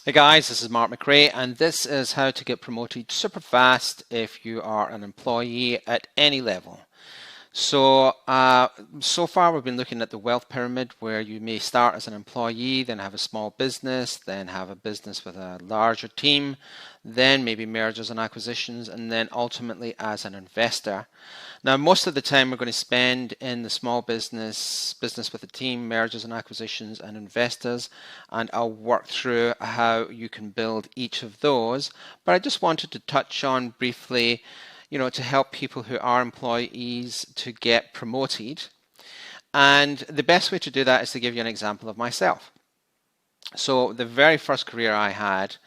Hey guys, this is McRae, and this is how to get promoted super fast if you are an employee at any level. So far we've been looking at the wealth pyramid, where you may start as an employee, then have a small business, then have a business with a larger team, then maybe mergers and acquisitions, and then ultimately as an investor. Now, most of the time we're going to spend in the small business with a team, mergers and acquisitions, and investors, and I'll work through how you can build each of those. But I just wanted to touch on briefly, to help people who are employees to get promoted. And the best way to do that is to give you an example of myself. So the very first career I had,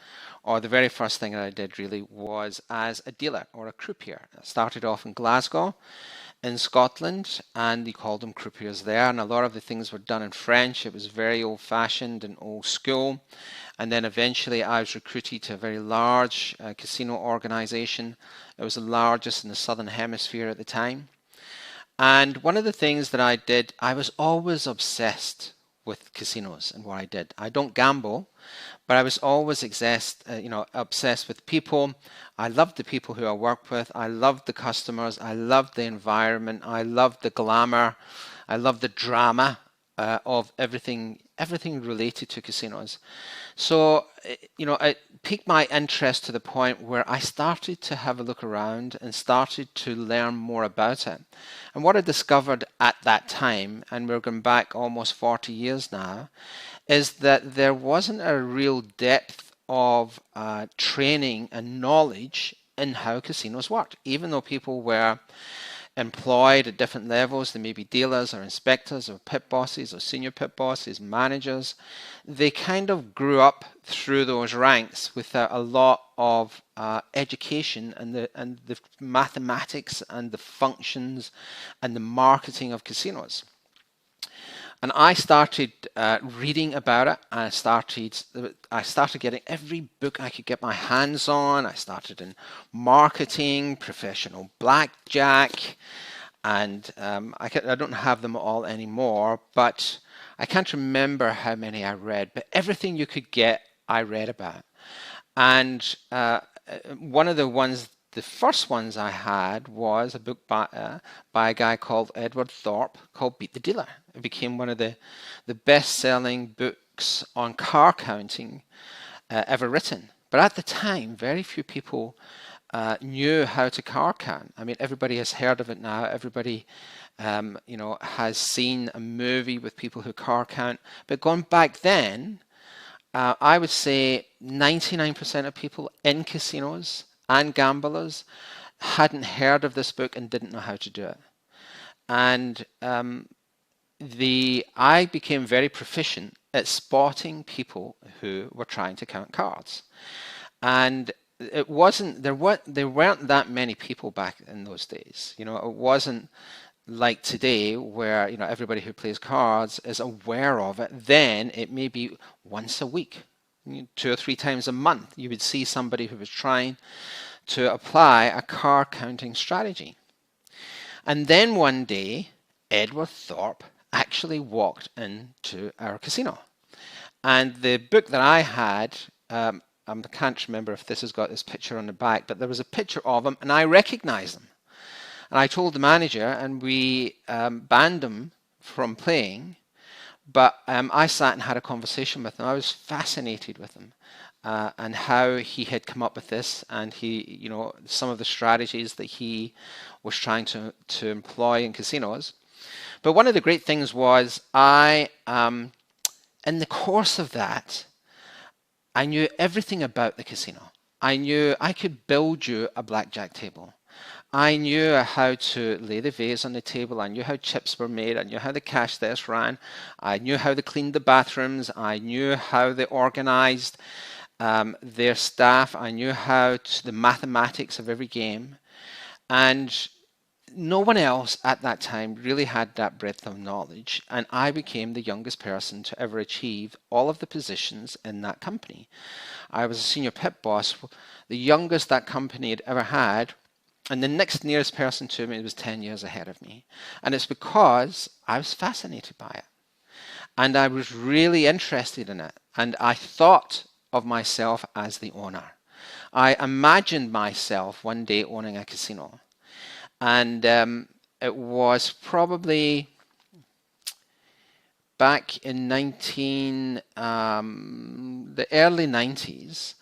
or the very first thing that I did really, was as a dealer or a croupier. I started off in Glasgow in Scotland, and they called them croupiers there, and a lot of the things were done in French. It was very old-fashioned and old school. And then eventually I was recruited to a very large casino organization. It was the largest in the Southern Hemisphere at the time. And one of the things that I did, I was always obsessed with casinos and what I did. I don't gamble, but I was always obsessed with people. I loved the people who I worked with. I loved the customers. I loved the environment. I loved the glamour. I loved the drama of everything related to casinos. So, it piqued my interest to the point where I started to have a look around and started to learn more about it. And what I discovered at that time, and we're going back almost 40 years now, is that there wasn't a real depth of training and knowledge in how casinos worked. Even though people were employed at different levels, they may be dealers or inspectors or pit bosses or senior pit bosses, managers, they kind of grew up through those ranks without a lot of education and the mathematics and the functions and the marketing of casinos. And I started reading about it. I started getting every book I could get my hands on. I started in marketing, professional blackjack, and I don't have them all anymore, but I can't remember how many I read. But everything you could get, I read about. And one of the first ones I had was a book by a guy called Edward Thorpe called Beat the Dealer. It became one of the best-selling books on car counting ever written. But at the time, very few people knew how to car count. I mean, everybody has heard of it now. Everybody, has seen a movie with people who car count. But going back then, I would say 99% of people in casinos and gamblers hadn't heard of this book and didn't know how to do it. And I became very proficient at spotting people who were trying to count cards. And there weren't that many people back in those days. It wasn't like today where everybody who plays cards is aware of it. Then it may be once a week, 2 or 3 times a month, you would see somebody who was trying to apply a car counting strategy. And then one day, Edward Thorpe actually walked into our casino. And the book that I had, I can't remember if this has got this picture on the back, but there was a picture of him and I recognized him. And I told the manager, and we banned him from playing. But I sat and had a conversation with him. I was fascinated with him and how he had come up with this, and some of the strategies that he was trying to employ in casinos. But one of the great things was in the course of that, I knew everything about the casino. I knew I could build you a blackjack table. I knew how to lay the vase on the table. I knew how chips were made. I knew how the cash desk ran. I knew how they cleaned the bathrooms. I knew how they organized their staff. I knew the mathematics of every game. And no one else at that time really had that breadth of knowledge. And I became the youngest person to ever achieve all of the positions in that company. I was a senior pit boss, the youngest that company had ever had. And the next nearest person to me was 10 years ahead of me. And it's because I was fascinated by it. And I was really interested in it. And I thought of myself as the owner. I imagined myself one day owning a casino. And it was probably back in the early 90s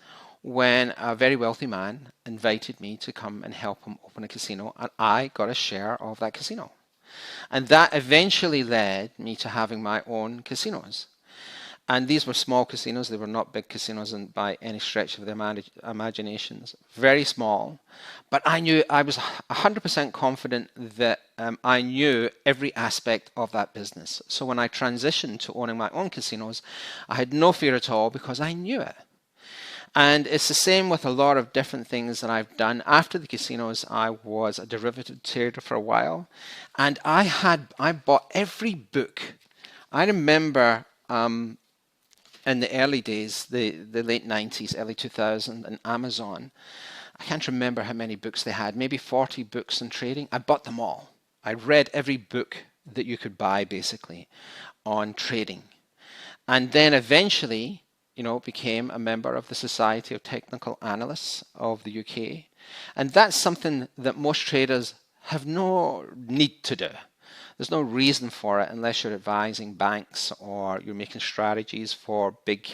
when a very wealthy man invited me to come and help him open a casino, and I got a share of that casino. And that eventually led me to having my own casinos. And these were small casinos. They were not big casinos by any stretch of the imaginations. Very small. But I was 100% confident that I knew every aspect of that business. So when I transitioned to owning my own casinos, I had no fear at all because I knew it. And it's the same with a lot of different things that I've done. After the casinos, I was a derivative trader for a while. And I bought every book. I remember in the early days, the late 90s, early 2000s, and Amazon, I can't remember how many books they had, maybe 40 books on trading. I bought them all. I read every book that you could buy, basically, on trading. And then eventually, became a member of the Society of Technical Analysts of the UK. And that's something that most traders have no need to do. There's no reason for it unless you're advising banks or you're making strategies for big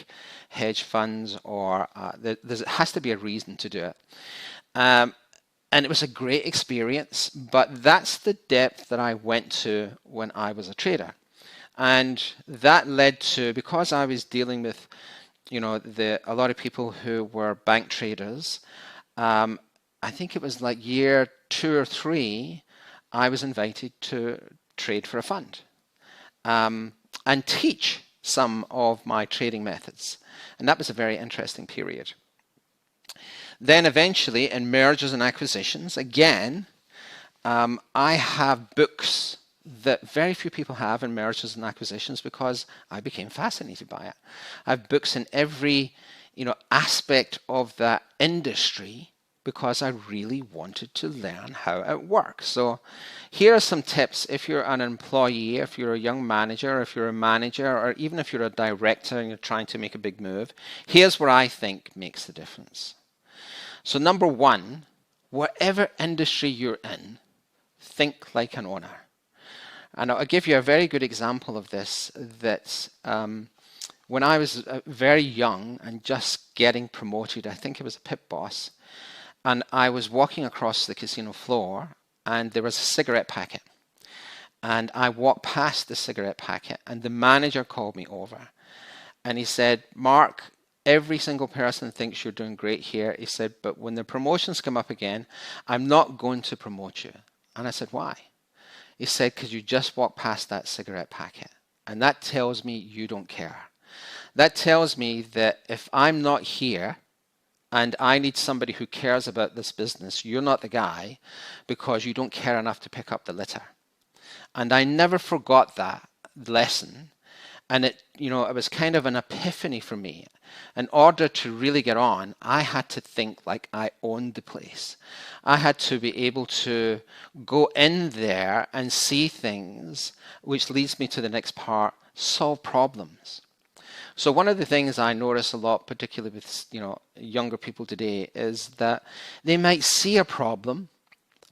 hedge funds, or there has to be a reason to do it. And it was a great experience, but that's the depth that I went to when I was a trader. And that led to, because I was dealing with a lot of people who were bank traders, I think it was like year 2 or 3, I was invited to trade for a fund and teach some of my trading methods. And that was a very interesting period. Then eventually in mergers and acquisitions, again, I have books that very few people have in mergers and acquisitions because I became fascinated by it. I have books in every aspect of that industry because I really wanted to learn how it works. So here are some tips if you're an employee, if you're a young manager, if you're a manager, or even if you're a director and you're trying to make a big move. Here's what I think makes the difference. So number one, whatever industry you're in, think like an owner. And I'll give you a very good example of this, that when I was very young and just getting promoted, I think it was a pit boss, and I was walking across the casino floor and there was a cigarette packet. And I walked past the cigarette packet and the manager called me over and he said, "Mark, every single person thinks you're doing great here." He said, "But when the promotions come up again, I'm not going to promote you." And I said, "Why?" He said, "Because you just walked past that cigarette packet. And that tells me you don't care. That tells me that if I'm not here and I need somebody who cares about this business, you're not the guy because you don't care enough to pick up the litter." And I never forgot that lesson. And it was kind of an epiphany for me. In order to really get on, I had to think like I owned the place. I had to be able to go in there and see things, which leads me to the next part, solve problems. So one of the things I notice a lot, particularly with younger people today, is that they might see a problem,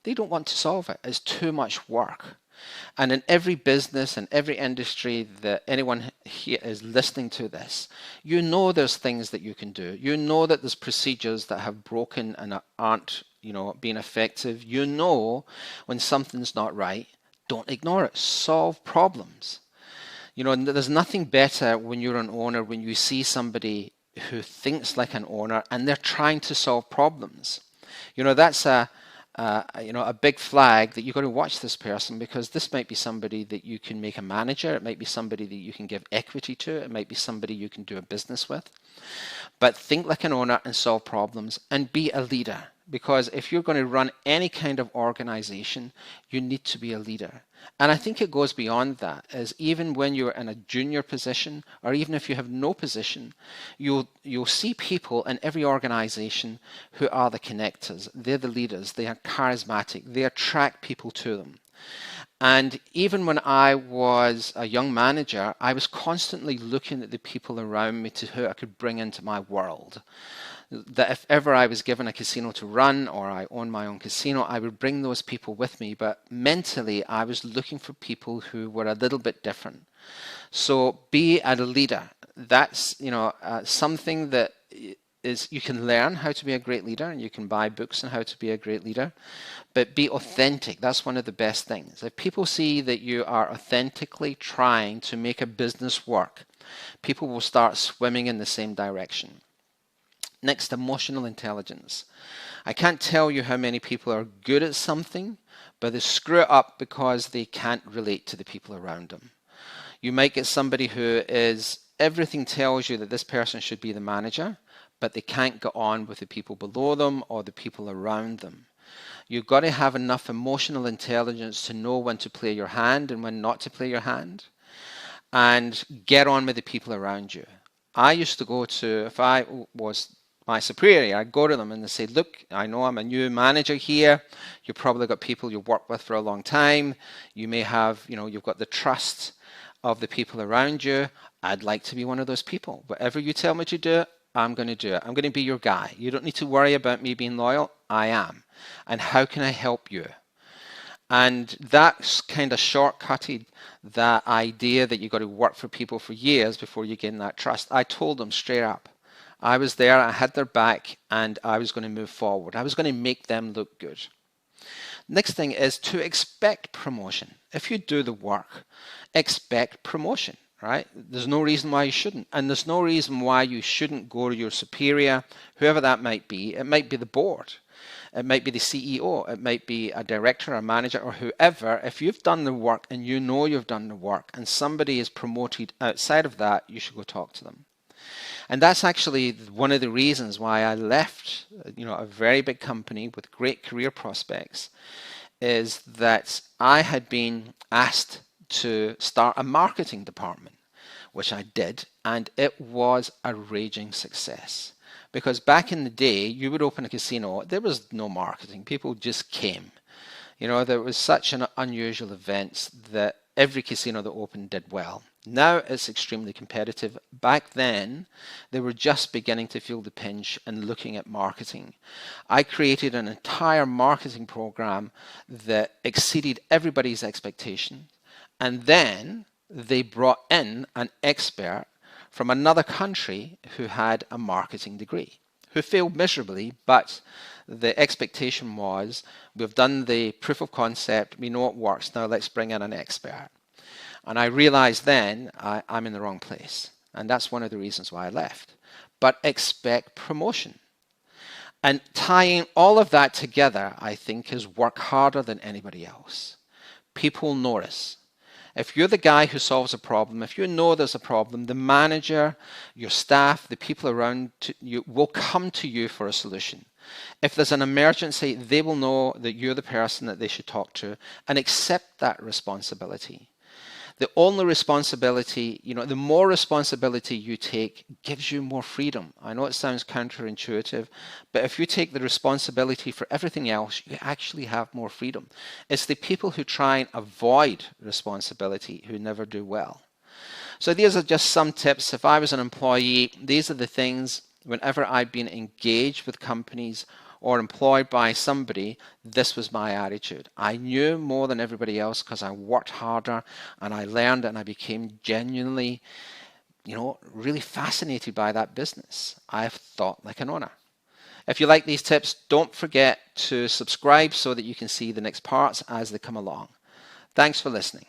they don't want to solve it. It's too much work. And in every business and every industry that anyone here is listening to this, there's things that you can do. That there's procedures that have broken and aren't being effective. When something's not right. Don't ignore it. Solve problems. There's nothing better when you're an owner, when you see somebody who thinks like an owner and they're trying to solve problems. That's a big flag that you've got to watch this person, because this might be somebody that you can make a manager. It might be somebody that you can give equity to. It might be somebody you can do a business with. But think like an owner and solve problems and be a leader. Because if you're going to run any kind of organization, you need to be a leader. And I think it goes beyond that, is even when you're in a junior position, or even if you have no position, you'll see people in every organization who are the connectors. They're the leaders. They are charismatic. They attract people to them. And even when I was a young manager, I was constantly looking at the people around me to who I could bring into my world. That if ever I was given a casino to run or I owned my own casino, I would bring those people with me. But mentally, I was looking for people who were a little bit different. So be a leader. That's something that is you can learn how to be a great leader, and you can buy books on how to be a great leader. But be authentic. That's one of the best things. If people see that you are authentically trying to make a business work, people will start swimming in the same direction. Next, emotional intelligence. I can't tell you how many people are good at something, but they screw it up because they can't relate to the people around them. You might get somebody who is, everything tells you that this person should be the manager, but they can't get on with the people below them or the people around them. You've got to have enough emotional intelligence to know when to play your hand and when not to play your hand, and get on with the people around you. I used to go to, if I was my superior, I'd go to them and they say, look, I know I'm a new manager here. You've probably got people you've worked with for a long time. You may have, you've got the trust of the people around you. I'd like to be one of those people. Whatever you tell me to do, I'm going to do it. I'm going to be your guy. You don't need to worry about me being loyal. I am. And how can I help you? And that's kind of shortcutted that idea that you've got to work for people for years before you gain that trust. I told them straight up. I was there, I had their back, and I was going to move forward. I was going to make them look good. Next thing is to expect promotion. If you do the work, expect promotion, right? There's no reason why you shouldn't. And there's no reason why you shouldn't go to your superior, whoever that might be. It might be the board. It might be the CEO. It might be a director, a manager, or whoever. If you've done the work and you know you've done the work and somebody is promoted outside of that, you should go talk to them. And that's actually one of the reasons why I left, a very big company with great career prospects, is that I had been asked to start a marketing department, which I did, and it was a raging success. Because back in the day, you would open a casino, there was no marketing. People just came. There was such an unusual event that every casino that opened did well. Now it's extremely competitive. Back then, they were just beginning to feel the pinch and looking at marketing. I created an entire marketing program that exceeded everybody's expectations. And then they brought in an expert from another country who had a marketing degree, who failed miserably, but the expectation was, we've done the proof of concept, we know it works, now let's bring in an expert. And I realized then I'm in the wrong place. And that's one of the reasons why I left. But expect promotion. And tying all of that together, I think, is work harder than anybody else. People notice. If you're the guy who solves a problem, if you know there's a problem, the manager, your staff, the people around you will come to you for a solution. If there's an emergency, they will know that you're the person that they should talk to and accept that responsibility. The only responsibility, the more responsibility you take gives you more freedom. I know it sounds counterintuitive, but if you take the responsibility for everything else, you actually have more freedom. It's the people who try and avoid responsibility who never do well. So these are just some tips. If I was an employee, these are the things whenever I've been engaged with companies or employed by somebody, this was my attitude. I knew more than everybody else because I worked harder and I learned and I became genuinely, really fascinated by that business. I've thought like an owner. If you like these tips, don't forget to subscribe so that you can see the next parts as they come along. Thanks for listening.